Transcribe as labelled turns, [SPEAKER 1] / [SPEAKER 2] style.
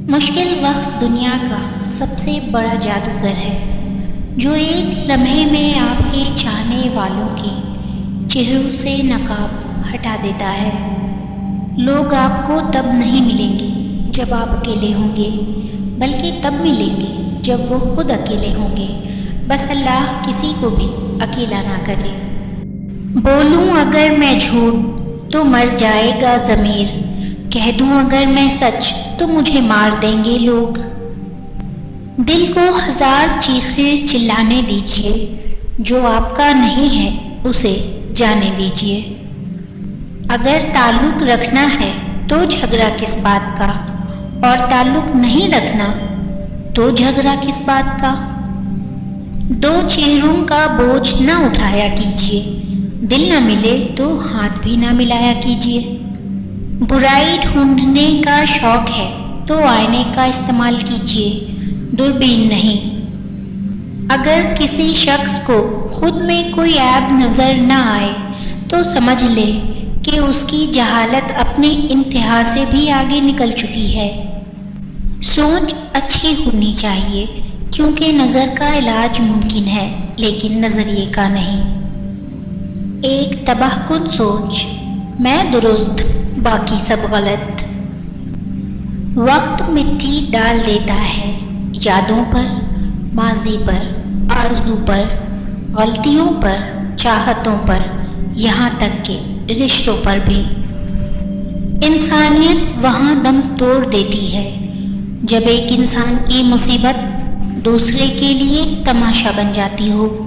[SPEAKER 1] مشکل وقت دنیا کا سب سے بڑا جادوگر ہے جو ایک لمحے میں آپ کے چاہنے والوں کے چہروں سے نقاب ہٹا دیتا ہے۔ لوگ آپ کو تب نہیں ملیں گے جب آپ اکیلے ہوں گے، بلکہ تب ملیں گے جب وہ خود اکیلے ہوں گے۔ بس اللہ کسی کو بھی اکیلا نہ کرے۔ بولوں اگر میں جھوٹ تو مر جائے گا ضمیر، کہہ دوں اگر میں سچ تو مجھے مار دیں گے لوگ۔ دل کو ہزار چیخیں چلانے دیجیے، جو آپ کا نہیں ہے اسے جانے دیجیے۔ اگر تعلق رکھنا ہے تو جھگڑا کس بات کا، اور تعلق نہیں رکھنا تو جھگڑا کس بات کا۔ دو چہروں کا بوجھ نہ اٹھایا کیجیے، دل نہ ملے تو ہاتھ بھی نہ ملایا کیجیے۔ برائی ڈھونڈنے کا شوق ہے تو آئینے کا استعمال کیجیے، دوربین نہیں۔ اگر کسی شخص کو خود میں کوئی عیب نظر نہ آئے تو سمجھ لے کہ اس کی جہالت اپنی انتہا سے بھی آگے نکل چکی ہے۔ سوچ اچھی ہونی چاہیے، کیونکہ نظر کا علاج ممکن ہے لیکن نظریے کا نہیں۔ ایک تباہ کن سوچ، میں درست باقی سب غلط۔ وقت مٹی ڈال دیتا ہے یادوں پر، ماضی پر، آرزو پر، غلطیوں پر، چاہتوں پر، یہاں تک کہ رشتوں پر بھی۔ انسانیت وہاں دم توڑ دیتی ہے جب ایک انسان کی مصیبت دوسرے کے لیے تماشا بن جاتی ہو۔